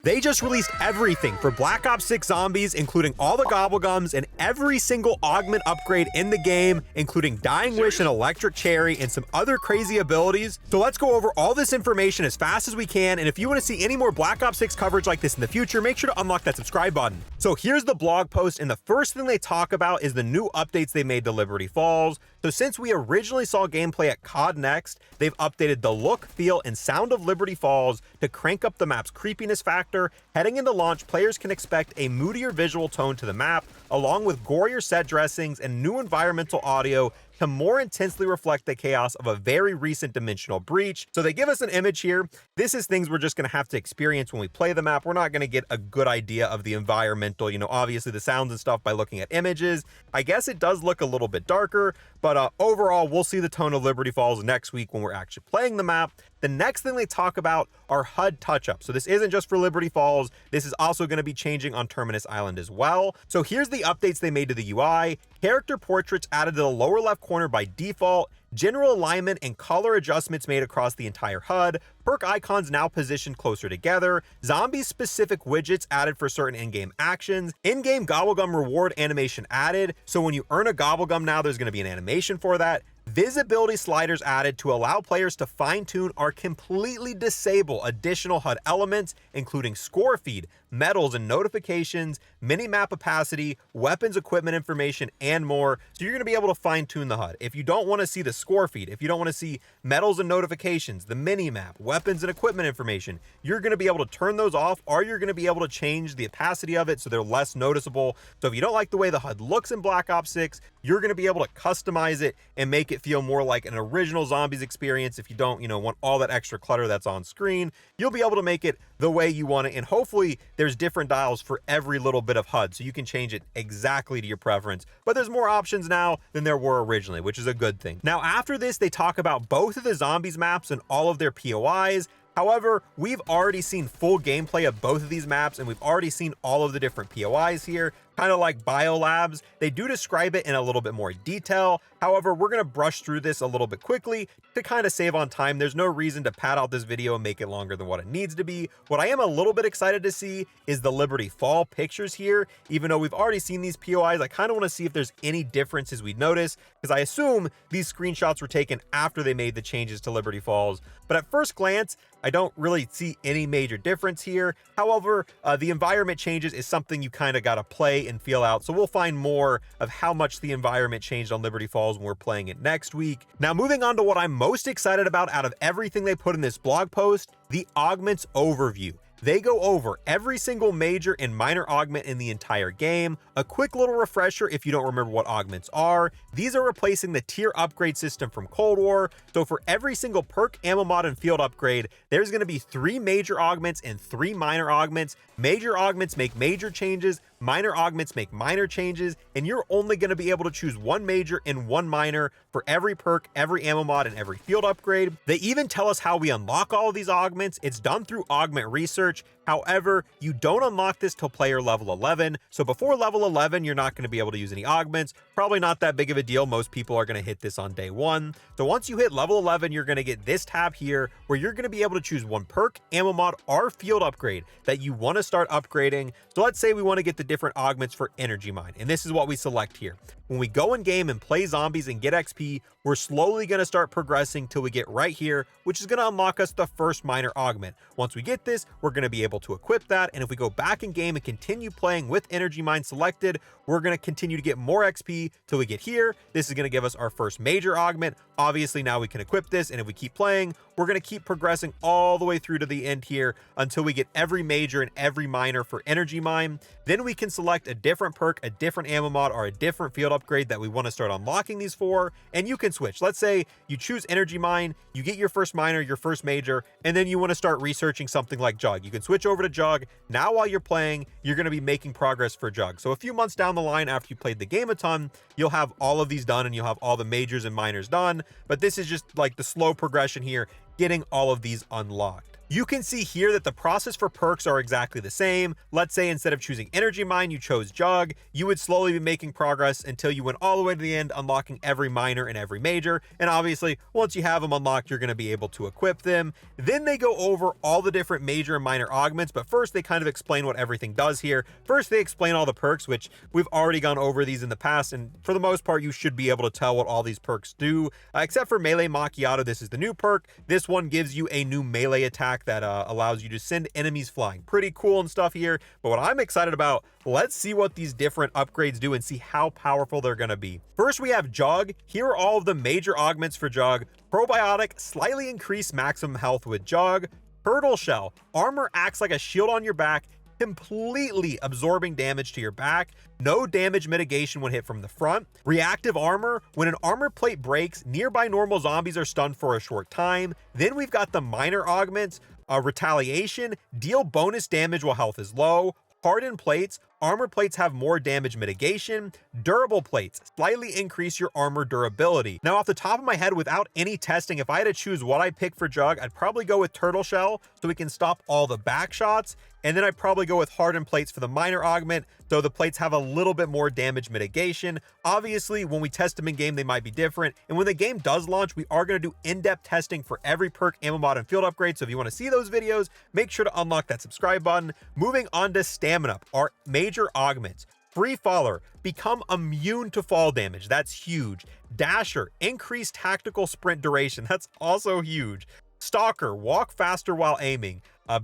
They just released everything for Black Ops 6 Zombies, including all the Gobblegums and every single augment upgrade in the game, including Dying Wish and Electric Cherry and some other crazy abilities. So let's go over all this information as fast as we can, and if you want to see any more Black Ops 6 coverage like this in the future, make sure to unlock that subscribe button. So here's the blog post, and the first thing they talk about is the new updates they made to Liberty Falls. So since we originally saw gameplay at COD Next, they've updated the look, feel, and sound of Liberty Falls to crank up the map's creepiness factor. Heading into launch, players can expect a moodier visual tone to the map, along with gorier set dressings and new environmental audio to more intensely reflect the chaos of a very recent dimensional breach. So they give us an image here. This is things we're just going to have to experience when we play the map. We're not going to get a good idea of the environmental, obviously the sounds and stuff by looking at images. I guess it does look a little bit darker, but overall, we'll see the tone of Liberty Falls next week when we're actually playing the map. The next thing they talk about are HUD touch-ups. So this isn't just for Liberty Falls. This is also going to be changing on Terminus Island as well. So here's the updates they made to the UI. Character portraits added to the lower left corner by default. General alignment and color adjustments made across the entire HUD. Perk icons now positioned closer together. Zombie-specific widgets added for certain in-game actions. In-game Gobblegum reward animation added. So when you earn a Gobblegum now, there's going to be an animation for that. Visibility sliders added to allow players to fine-tune or completely disable additional HUD elements, including score feed, medals and notifications, mini-map opacity, weapons equipment information, and more. So you're going to be able to fine-tune the HUD. If you don't want to see the score feed, if you don't want to see medals and notifications, the mini-map, weapons and equipment information, you're going to be able to turn those off, or you're going to be able to change the opacity of it so they're less noticeable. So if you don't like the way the HUD looks in Black Ops 6, you're going to be able to customize it and make it feel more like an original Zombies experience. If you don't, want all that extra clutter that's on screen, you'll be able to make it the way you want it. And hopefully there's different dials for every little bit of HUD, so you can change it exactly to your preference. But there's more options now than there were originally, which is a good thing. Now, after this, they talk about both of the Zombies maps and all of their POIs. However, we've already seen full gameplay of both of these maps, and we've already seen all of the different POIs here, kind of like biolabs. They do describe it in a little bit more detail. However, we're going to brush through this a little bit quickly to kind of save on time. There's no reason to pad out this video and make it longer than what it needs to be. What I am a little bit excited to see is the Liberty Fall pictures here. Even though we've already seen these POIs, I kind of want to see if there's any differences we'd notice, because I assume these screenshots were taken after they made the changes to Liberty Falls. But at first glance, I don't really see any major difference here. However, the environment changes is something you kind of got to play and feel out. So we'll find more of how much the environment changed on Liberty Falls when we're playing it next week. Now, moving on to what I'm most excited about out of everything they put in this blog post, the Augments overview. They go over every single major and minor augment in the entire game. A quick little refresher if you don't remember what augments are. These are replacing the tier upgrade system from Cold War. So for every single perk, ammo mod, and field upgrade, there's going to be 3 major augments and 3 minor augments. Major augments make major changes, minor augments make minor changes, and you're only going to be able to choose 1 major and 1 minor for every perk, every ammo mod, and every field upgrade. They even tell us how we unlock all of these augments. It's done through augment research. However, you don't unlock this till player level 11. So before level 11, you're not going to be able to use any augments. Probably not that big of a deal. Most people are going to hit this on day 1. So once you hit level 11, you're going to get this tab here where you're going to be able to choose 1 perk, ammo mod, or field upgrade that you want to start upgrading. So let's say we want to get the different augments for Energy Mine, and this is what we select here. When we go in game and play zombies and get XP, we're slowly going to start progressing till we get right here, which is going to unlock us the first minor augment. Once we get this, we're going to be able to equip that, and if we go back in game and continue playing with Energy Mine selected, we're going to continue to get more XP till we get here. This is going to give us our first major augment. Obviously, now we can equip this, and if we keep playing, we're going to keep progressing all the way through to the end here until we get every major and every minor for Energy Mine. Then we can select a different perk, a different ammo mod, or a different field upgrade that we want to start unlocking these for, and you can switch. Let's say you choose Energy Mine, you get your first minor, your first major, and then you want to start researching something like Jug. You can switch over to Jug. Now while you're playing, you're going to be making progress for Jug. So a few months down the line after you played the game a ton, you'll have all of these done and you'll have all the majors and minors done, but this is just like the slow progression here, getting all of these unlocked. You can see here that the process for perks are exactly the same. Let's say instead of choosing Energy Mine, you chose Jug. You would slowly be making progress until you went all the way to the end, unlocking every minor and every major. And obviously, once you have them unlocked, you're going to be able to equip them. Then they go over all the different major and minor augments, but first they kind of explain what everything does here. First, they explain all the perks, which we've already gone over these in the past, and for the most part, you should be able to tell what all these perks do. Except for Melee Macchiato, this is the new perk. This one gives you a new melee attack that allows you to send enemies flying. Pretty cool and stuff here, but what I'm excited about, let's see what these different upgrades do and see how powerful they're going to be. First, we have Jug. Here are all of the major augments for Jug. Probiotic, slightly increased maximum health with Jug. Turtle Shell, armor acts like a shield on your back, completely absorbing damage to your back. No damage mitigation when hit from the front. Reactive armor, when an armor plate breaks, nearby normal zombies are stunned for a short time. Then we've got the minor augments. Retaliation, deal bonus damage while health is low. Hardened plates, armor plates have more damage mitigation. Durable plates, slightly increase your armor durability. Now, off the top of my head, without any testing, if I had to choose what I pick for Jug, I'd probably go with Turtle Shell so we can stop all the back shots. And then I'd probably go with hardened plates for the minor augment, though the plates have a little bit more damage mitigation. Obviously, when we test them in game, they might be different. And when the game does launch, we are going to do in-depth testing for every perk, ammo mod, and field upgrade. So if you want to see those videos, make sure to unlock that subscribe button. Moving on to Stamina, our major augments. Free Faller, become immune to fall damage. That's huge. Dasher, increase tactical sprint duration. That's also huge. Stalker, walk faster while aiming.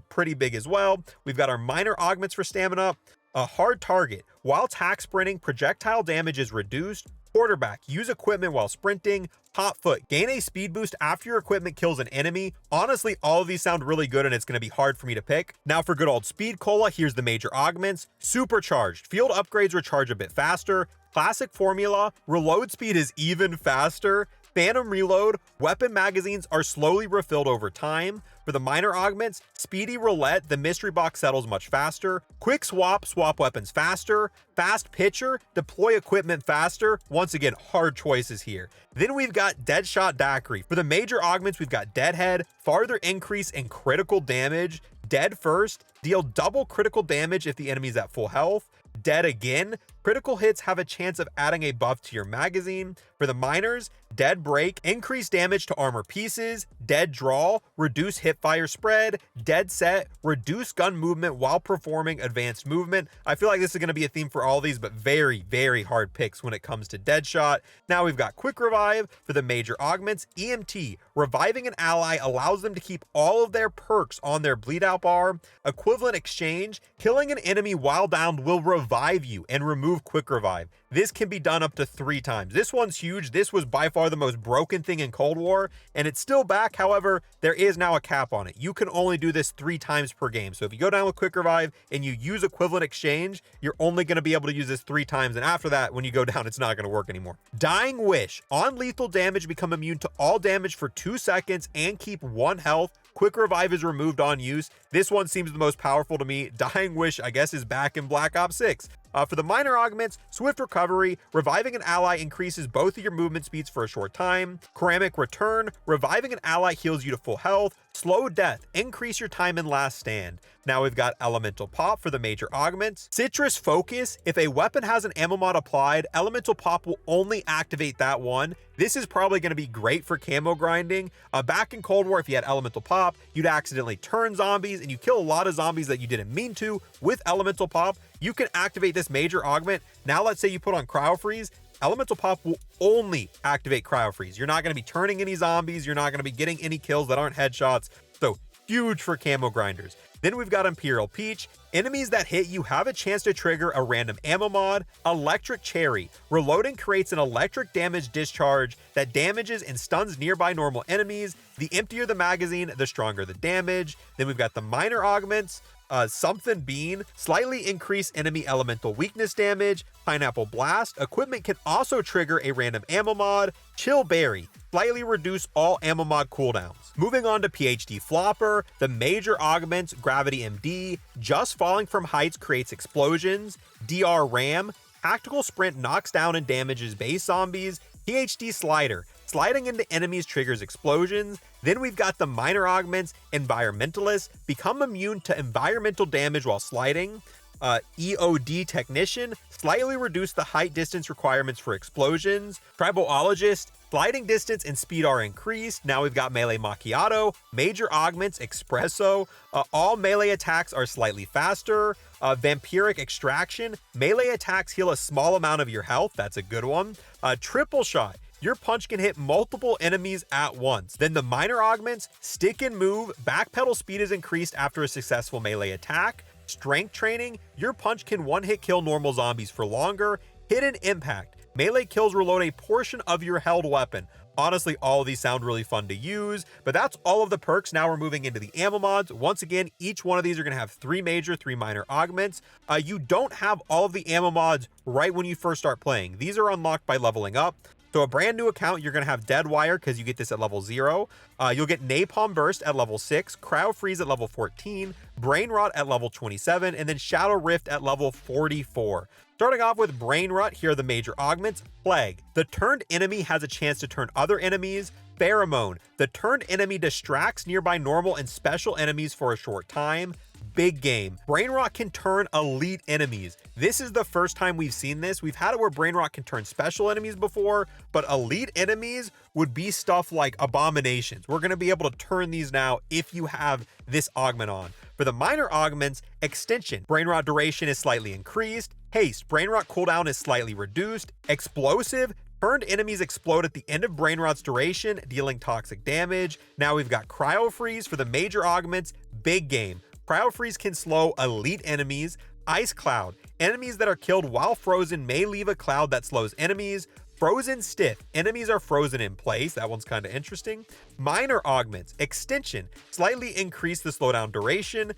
Pretty big as well. We've got our minor augments for stamina. A hard target, while tack sprinting, projectile damage is reduced. Quarterback, use equipment while sprinting. Hot Foot, gain a speed boost after your equipment kills an enemy. Honestly, all of these sound really good and it's going to be hard for me to pick. Now for good old Speed Cola, here's the major augments. Supercharged, field upgrades recharge a bit faster. Classic formula, reload speed is even faster. Phantom Reload, weapon magazines are slowly refilled over time. For the minor augments, Speedy Roulette, the mystery box settles much faster. Quick Swap, swap weapons faster. Fast Pitcher, deploy equipment faster. Once again, hard choices here. Then we've got Deadshot Daiquiri. For the major augments, we've got Deadhead, farther increase in critical damage. Dead First, deal double critical damage if the enemy's at full health. Dead Again, critical hits have a chance of adding a buff to your magazine. For the minors, Dead Break, increase damage to armor pieces. Dead Draw, reduce hipfire spread. Dead Set, reduce gun movement while performing advanced movement. I feel like this is going to be a theme for all these, but very, very hard picks when it comes to Deadshot. Now we've got Quick Revive for the major augments. EMT, reviving an ally allows them to keep all of their perks on their bleed out bar. Equivalent Exchange, killing an enemy while downed will revive you and remove Quick Revive. This can be done up to 3 times. This one's huge. This was by far the most broken thing in Cold War, and it's still back. However, there is now a cap on it. You can only do this 3 times per game. So if you go down with Quick Revive and you use Equivalent Exchange, you're only going to be able to use this 3 times. And after that, when you go down, it's not going to work anymore. Dying Wish, on lethal damage, become immune to all damage for 2 seconds and keep 1 health. Quick Revive is removed on use. This one seems the most powerful to me. Dying Wish, I guess, is back in Black Ops 6. For the minor augments, Swift Recovery, reviving an ally increases both of your movement speeds for a short time. Ceramic Return, reviving an ally heals you to full health. Slow Death, increase your time in last stand. Now we've got Elemental Pop for the major augments. Citrus Focus, if a weapon has an ammo mod applied, Elemental Pop will only activate that one. This is probably going to be great for camo grinding. Back in Cold War, if you had Elemental Pop, you'd accidentally turn zombies and you kill a lot of zombies that you didn't mean to. With Elemental Pop, you can activate this major augment. Now let's say you put on Cryo Freeze. Elemental Pop will only activate Cryo Freeze. You're not going to be turning any zombies. You're not going to be getting any kills that aren't headshots. So huge for camo grinders. Then we've got Imperial Peach. Enemies that hit you have a chance to trigger a random ammo mod. Electric Cherry. Reloading creates an electric damage discharge that damages and stuns nearby normal enemies. The emptier the magazine, the stronger the damage. Then we've got the minor augments. Something Bean, slightly increase enemy elemental weakness damage. Pineapple Blast, equipment can also trigger a random ammo mod. Chill Berry, slightly reduce all ammo mod cooldowns. Moving on to PhD Flopper, the major augments, Gravity MD, just falling from heights creates explosions. DR Ram, tactical sprint knocks down and damages base zombies. PhD Slider, sliding into enemies triggers explosions. Then we've got the minor augments. Environmentalist, become immune to environmental damage while sliding. EOD Technician, slightly reduce the height distance requirements for explosions. Tribologist, sliding distance and speed are increased. Now we've got Melee Macchiato. Major augments, Espresso. All melee attacks are slightly faster. Vampiric Extraction, melee attacks heal a small amount of your health. That's a good one. Triple Shot, your punch can hit multiple enemies at once. Then the minor augments, Stick and Move, backpedal speed is increased after a successful melee attack. Strength Training, your punch can one-hit kill normal zombies for longer. Hidden Impact, melee kills reload a portion of your held weapon. Honestly, all of these sound really fun to use, but that's all of the perks. Now we're moving into the ammo mods. Once again, each one of these are going to have 3 major, 3 minor augments. You don't have all of the ammo mods right when you first start playing. These are unlocked by leveling up. So a brand new account, you're going to have Dead Wire because you get this at level 0. You'll get Napalm Burst at level 6, Cryo Freeze at level 14, Brain Rot at level 27, and then Shadow Rift at level 44. Starting off with Brain Rot, here are the major augments. Plague, the turned enemy has a chance to turn other enemies. Pheromone, the turned enemy distracts nearby normal and special enemies for a short time. Big Game, Brain Rot can turn elite enemies. This is the first time we've seen this. We've had it where Brain Rot can turn special enemies before, but elite enemies would be stuff like abominations. We're going to be able to turn these now if you have this augment on. For the minor augments, Extension, Brain Rot duration is slightly increased. Haste, Brain Rot cooldown is slightly reduced. Explosive, turned enemies explode at the end of Brain Rot's duration, dealing toxic damage. Now we've got Cryo Freeze for the major augments. Big Game, Cryo Freeze can slow elite enemies. Ice Cloud, enemies that are killed while frozen may leave a cloud that slows enemies. Frozen Stiff, enemies are frozen in place. That one's kind of interesting. Minor augments, Extension, slightly increase the slowdown duration.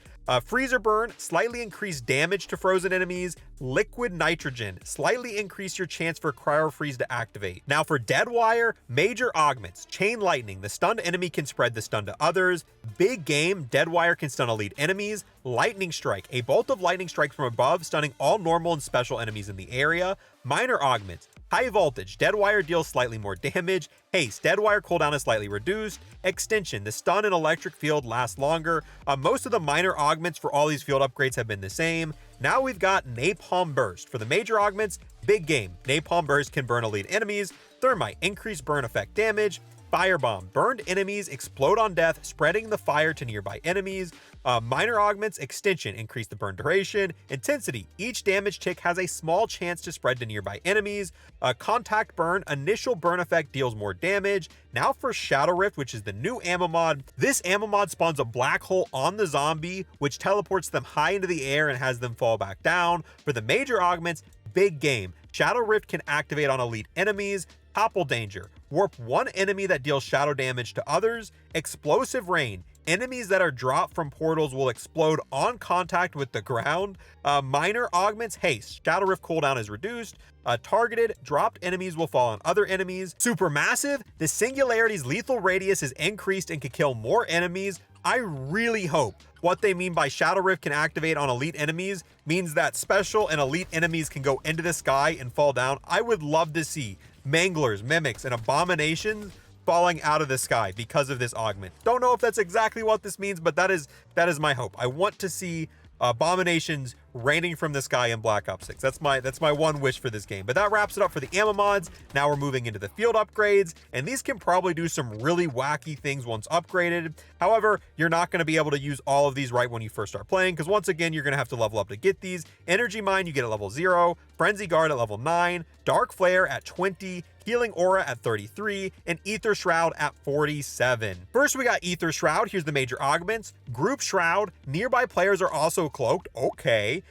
Freezer Burn, slightly increase damage to frozen enemies. Liquid Nitrogen, slightly increase your chance for Cryo Freeze to activate. Now for Dead Wire, major augments, Chain Lightning, the stunned enemy can spread the stun to others. Big Game, Dead Wire can stun elite enemies. Lightning Strike, a bolt of lightning strikes from above, stunning all normal and special enemies in the area. Minor augments, High Voltage, Dead Wire deals slightly more damage. Haste, Dead Wire cooldown is slightly reduced. Extension, the stun and electric field lasts longer. Most of the minor augments for all these field upgrades have been the same. Now we've got Napalm Burst. For the major augments, Big Game, Napalm Burst can burn elite enemies. Thermite, increase burn effect damage. Firebomb, burned enemies explode on death, spreading the fire to nearby enemies. Minor augments, Extension, increase the burn duration. Intensity, each damage tick has a small chance to spread to nearby enemies. Contact Burn, initial burn effect deals more damage. Now for Shadow Rift, which is the new ammo mod. This ammo mod spawns a black hole on the zombie, which teleports them high into the air and has them fall back down. For the major augments, Big Game, Shadow Rift can activate on elite enemies. Topple Danger, warp one enemy that deals shadow damage to others. Explosive Rain, enemies that are dropped from portals will explode on contact with the ground. Minor augments, Haste, Shadow Rift cooldown is reduced. Targeted, dropped enemies will fall on other enemies. Supermassive, the Singularity's lethal radius is increased and can kill more enemies. I really hope what they mean by Shadow Rift can activate on elite enemies means that special and elite enemies can go into the sky and fall down. I would love to see Manglers, Mimics, and Abominations falling out of the sky because of this augment. Don't know if that's exactly what this means, but that is my hope. I want to see Abominations raining from the sky in Black Ops 6. That's my one wish for this game. But that wraps it up for the ammo mods. Now we're moving into the field upgrades, and these can probably do some really wacky things once upgraded. However, you're not going to be able to use all of these right when you first start playing, because once again, you're going to have to level up to get these. Energy Mine, you get at level 0, Frenzy Guard at level 9, Dark Flare at 20, Healing Aura at 33, and Ether Shroud at 47. First, we got Ether Shroud. Here's the major augments. Group Shroud, nearby players are also cloaked. Okay.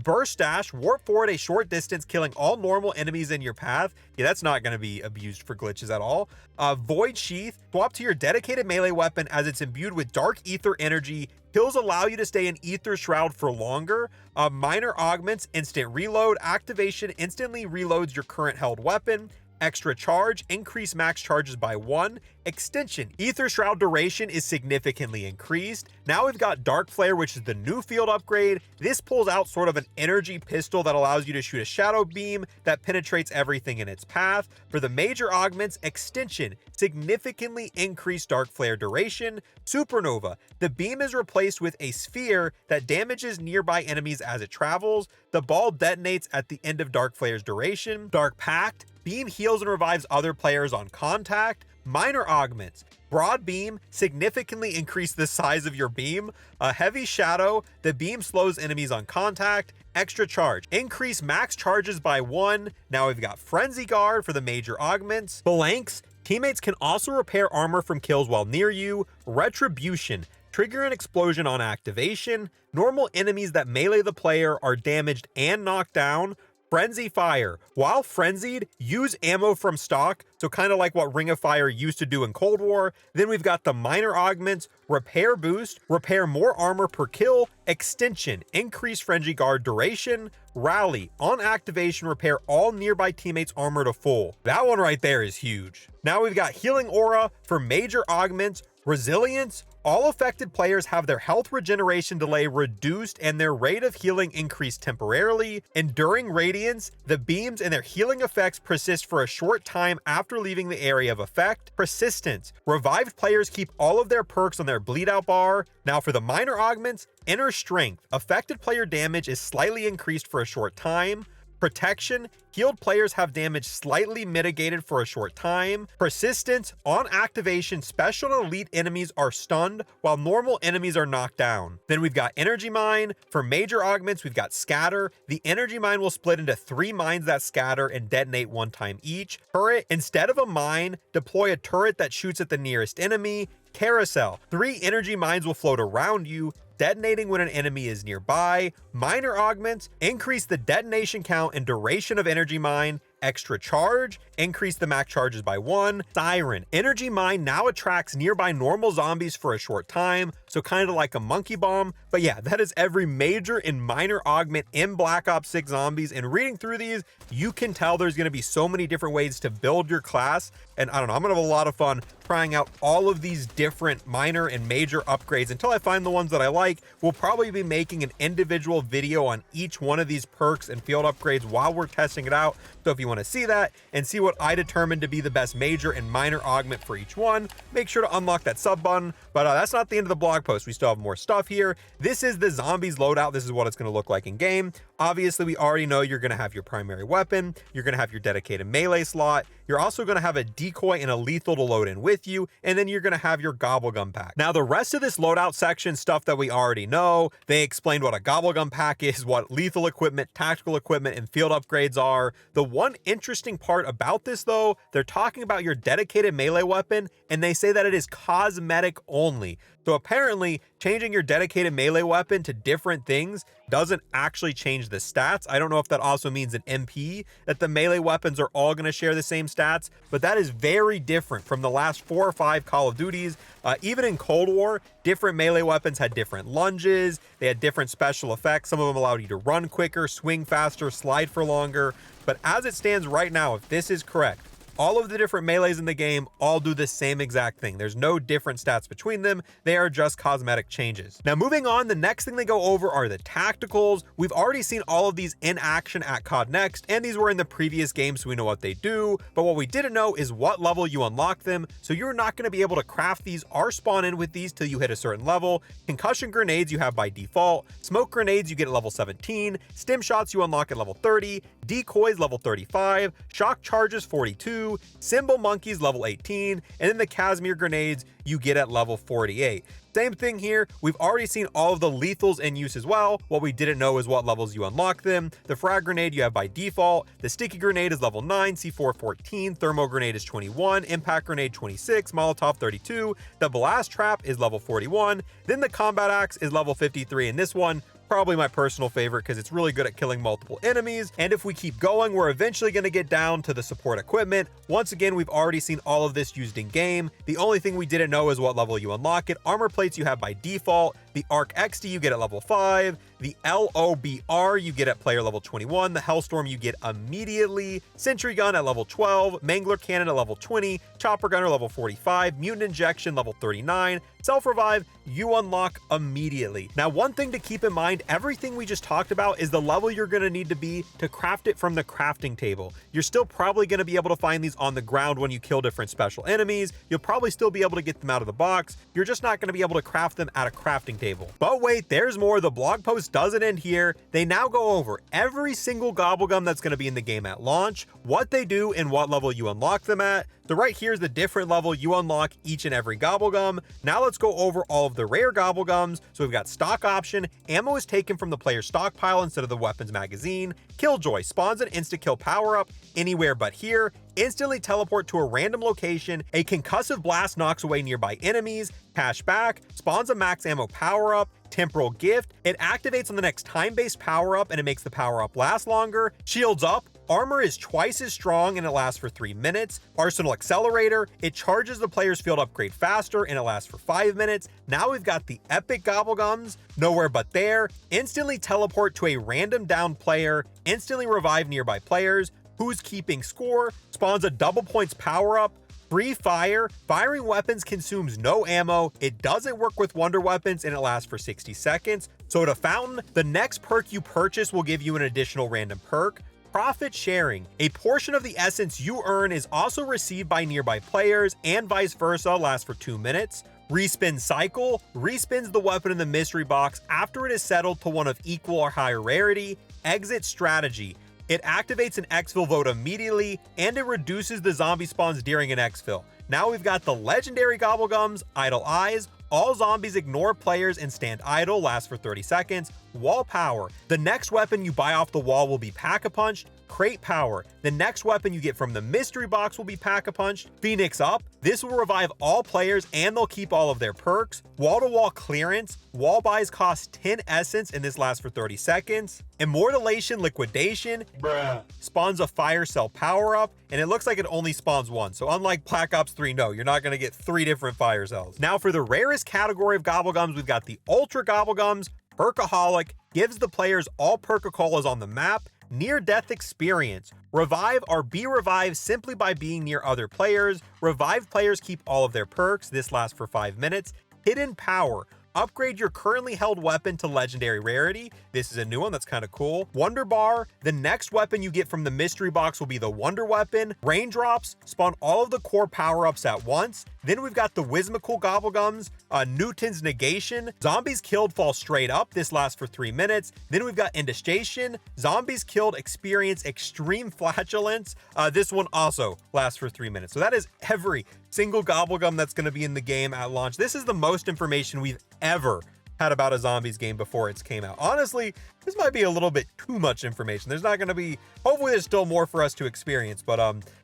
Burst Dash, warp forward a short distance, killing all normal enemies in your path. Yeah, that's not going to be abused for glitches at all. Void Sheath, swap to your dedicated melee weapon as it's imbued with dark ether energy. Kills allow you to stay in Ether Shroud for longer. Minor augments, Instant Reload. Activation instantly reloads your current held weapon. Extra Charge, increase max charges by 1. Extension. Ether Shroud duration is significantly increased. Now we've got Dark Flare, which is the new field upgrade. This pulls out sort of an energy pistol that allows you to shoot a shadow beam that penetrates everything in its path. For the major augments, Extension. Significantly increased Dark Flare duration. Supernova. The beam is replaced with a sphere that damages nearby enemies as it travels. The ball detonates at the end of Dark Flare's duration. Dark Pact. Beam heals and revives other players on contact. Minor augments. Broad beam, significantly increase the size of your beam. A heavy shadow, the beam slows enemies on contact. Extra charge, increase max charges by 1. Now we've got Frenzy Guard for the major augments. Blanks, teammates can also repair armor from kills while near you. Retribution, trigger an explosion on activation. Normal enemies that melee the player are damaged and knocked down. Frenzy Fire. While frenzied, use ammo from stock, so kind of like what Ring of Fire used to do in Cold War. Then we've got the minor augments, Repair Boost, repair more armor per kill, Extension, increase Frenzy Guard duration, Rally, on activation, repair all nearby teammates' armor to full. That one right there is huge. Now we've got Healing Aura for major augments, Resilience. All affected players have their health regeneration delay reduced and their rate of healing increased temporarily. Enduring Radiance, the beams and their healing effects persist for a short time after leaving the area of effect. Persistence, revived players keep all of their perks on their bleed out bar. Now for the minor augments, Inner Strength, affected player damage is slightly increased for a short time. Protection, healed players have damage slightly mitigated for a short time. Persistence, on activation, special and elite enemies are stunned while normal enemies are knocked down. Then we've got Energy Mine. For major augments, we've got Scatter. The Energy Mine will split into 3 mines that scatter and detonate 1 time each. Turret, instead of a mine, deploy a turret that shoots at the nearest enemy. Carousel, 3 energy mines will float around you, detonating when an enemy is nearby. Minor augments, increase the detonation count and duration of energy mine. Extra charge, increase the max charges by 1. Siren, energy mine now attracts nearby normal zombies for a short time, so kind of like a monkey bomb. But yeah, that is every major and minor augment in Black Ops 6 Zombies, and reading through these, you can tell there's going to be so many different ways to build your class, and I don't know, I'm going to have a lot of fun trying out all of these different minor and major upgrades until I find the ones that I like. We'll probably be making an individual video on each one of these perks and field upgrades while we're testing it out, so if you want to see that and see what I determined to be the best major and minor augment for each one, make sure to unlock that sub button. But that's not the end of the blog post. We still have more stuff here. This is the Zombies loadout. This is what it's going to look like in game. Obviously, we already know you're going to have your primary weapon. You're going to have your dedicated melee slot. You're also going to have a decoy and a lethal to load in with you, and then you're going to have your gobblegum pack. Now, the rest of this loadout section, stuff that we already know. They explained what a gobblegum pack is, what lethal equipment, tactical equipment, and field upgrades are. The one interesting part about this, though, they're talking about your dedicated melee weapon, and they say that it is cosmetic only. So apparently, changing your dedicated melee weapon to different things doesn't actually change the stats. I don't know if that also means an MP, that the melee weapons are all going to share the same stats, but that is very different from the last 4 or 5 Call of Duties. Even in Cold War, different melee weapons had different lunges, they had different special effects. Some of them allowed you to run quicker, swing faster, slide for longer. But as it stands right now, if this is correct, all of the different melees in the game all do the same exact thing. There's no different stats between them. They are just cosmetic changes. Now, moving on, the next thing they go over are the tacticals. We've already seen all of these in action at COD Next, and these were in the previous game, so we know what they do. But what we didn't know is what level you unlock them. So you're not going to be able to craft these or spawn in with these till you hit a certain level. Concussion grenades you have by default. Smoke grenades you get at level 17. Stim shots you unlock at level 30. Decoys level 35. Shock charges 42. Symbol monkeys level 18, and then the Casimir grenades you get at level 48. Same thing here. We've already seen all of the lethals in use as well. What we didn't know is what levels you unlock them. The frag grenade you have by default. The sticky grenade is level 9, C4 14, thermo grenade is 21, impact grenade 26, Molotov 32. The blast trap is level 41. Then the combat axe is level 53, and this one probably my personal favorite because it's really good at killing multiple enemies. And if we keep going, we're eventually going to get down to the support equipment. Once again, we've already seen all of this used in game. The only thing we didn't know is what level you unlock it. Armor plates you have by default. The Arc XD you get at level 5. The LOBR you get at player level 21. The Hellstorm you get immediately. Sentry Gun at level 12. Mangler Cannon at level 20. Chopper Gunner level 45. Mutant Injection level 39. Self-Revive you unlock immediately. Now, one thing to keep in mind, everything we just talked about is the level you're going to need to be to craft it from the crafting table. You're still probably going to be able to find these on the ground when you kill different special enemies. You'll probably still be able to get them out of the box. You're just not going to be able to craft them at a crafting table. But wait, there's more. The blog post doesn't end here. They now go over every single Gobblegum that's going to be in the game at launch, what they do and what level you unlock them at. So right here is the different level you unlock each and every Gobblegum. Now let's go over all of the rare Gobblegums. So we've got stock option. Ammo is taken from the player's stockpile instead of the weapon's magazine. Killjoy spawns an insta-kill power-up anywhere but here. Instantly teleport to a random location. A concussive blast knocks away nearby enemies. Cash back spawns a max ammo power-up. Temporal gift. It activates on the next time-based power-up and it makes the power-up last longer. Shields up. Armor is twice as strong and it lasts for 3 minutes. Arsenal Accelerator, it charges the player's field upgrade faster and it lasts for 5 minutes. Now we've got the epic Gobblegums, Nowhere But There, instantly teleport to a random down player, instantly revive nearby players, Who's Keeping Score, spawns a double points power up, Free Fire, firing weapons consumes no ammo, it doesn't work with wonder weapons and it lasts for 60 seconds. Soda Fountain, the next perk you purchase will give you an additional random perk. Profit sharing. A portion of the essence you earn is also received by nearby players and vice versa, lasts for 2 minutes. Respin cycle. Respins the weapon in the mystery box after it is settled to one of equal or higher rarity. Exit strategy. It activates an exfil vote immediately and it reduces the zombie spawns during an exfil. Now we've got the legendary Gobblegums, Idle Eyes. All zombies ignore players and stand idle, lasts for 30 seconds. Wall power. The next weapon you buy off the wall will be Pack-a-Punched. Crate power. The next weapon you get from the mystery box will be Pack-a-Punched. Phoenix up. This will revive all players and they'll keep all of their perks. Wall-to-wall clearance. Wall buys cost 10 essence and this lasts for 30 seconds. Immortalation liquidation. Bruh. Spawns a fire cell power-up and it looks like it only spawns one. So unlike Black Ops 3, no, you're not going to get 3 different fire cells. Now for the rarest category of Gobblegums, we've got the Ultra Gobblegums. Perkaholic gives the players all Perka-Colas on the map. Near-death experience. Revive or be revived simply by being near other players. Revived players keep all of their perks. This lasts for 5 minutes. Hidden power. Upgrade your currently held weapon to legendary rarity. This is a new one that's kind of cool. Wonder Bar. The next weapon you get from the mystery box will be the Wonder Weapon. Raindrops. Spawn all of the core power-ups at once. Then we've got the Whimsical Gobblegums. Newton's Negation. Zombies killed fall straight up. This lasts for 3 minutes. Then we've got Indestation. Zombies killed experience extreme flatulence. This one also lasts for 3 minutes. So that is every single Gobblegum that's going to be in the game at launch. This is the most information we've ever had about a zombies game before it's came out. Honestly, this might be a little bit too much information. There's not going to be, hopefully there's still more for us to experience, but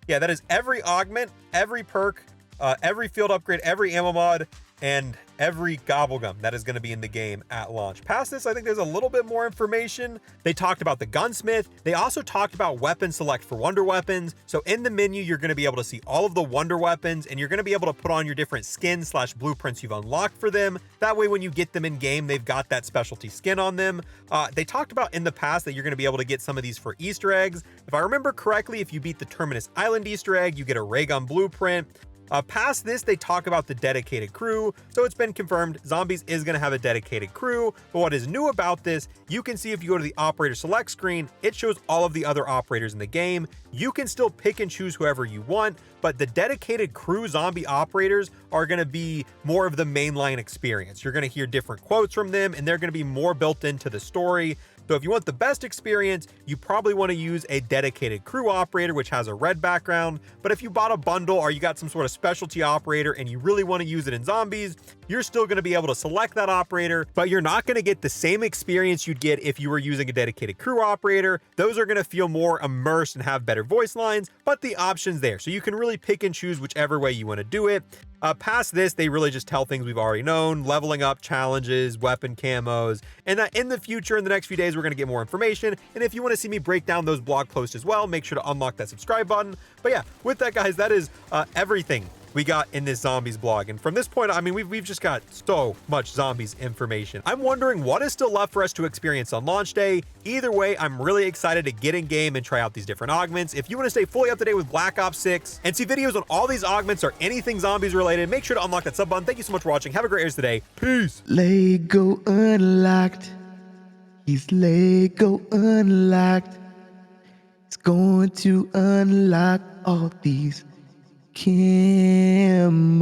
yeah, that is every augment, every perk, every field upgrade, every ammo mod, and every Gobblegum that is going to be in the game at launch. Past this, I think there's a little bit more information. They talked about the gunsmith. They also talked about weapon select for wonder weapons. So in the menu, you're going to be able to see all of the wonder weapons and you're going to be able to put on your different skins / blueprints you've unlocked for them. That way, when you get them in game, they've got that specialty skin on them. They talked about in the past that you're going to be able to get some of these for Easter eggs. If I remember correctly, if you beat the Terminus Island Easter egg, you get a ray gun blueprint. Past this, they talk about the dedicated crew. So it's been confirmed Zombies is going to have a dedicated crew. But what is new about this, you can see if you go to the operator select screen, it shows all of the other operators in the game. You can still pick and choose whoever you want, but the dedicated crew zombie operators are going to be more of the mainline experience. You're going to hear different quotes from them and they're going to be more built into the story. So if you want the best experience, you probably want to use a dedicated crew operator, which has a red background. But if you bought a bundle or you got some sort of specialty operator and you really want to use it in zombies, you're still going to be able to select that operator, but you're not going to get the same experience you'd get if you were using a dedicated crew operator. Those are going to feel more immersed and have better voice lines, but the option's there. So you can really pick and choose whichever way you want to do it. Past this, they really just tell things we've already known, leveling up challenges, weapon camos, and in the future, in the next few days, we're going to get more information. And if you want to see me break down those blog posts as well, make sure to unlock that subscribe button. But yeah, with that, guys, that is everything we got in this zombies blog. And from this point, I mean, we've just got so much zombies information. I'm wondering what is still left for us to experience on launch day. Either way, I'm really excited to get in game and try out these different augments. If you want to stay fully up to date with Black Ops 6 and see videos on all these augments or anything zombies related, make sure to unlock that sub button. Thank you so much for watching. Have a great rest of the day. Peace. Lego unlocked. He's Lego unlocked. It's going to unlock all these camos.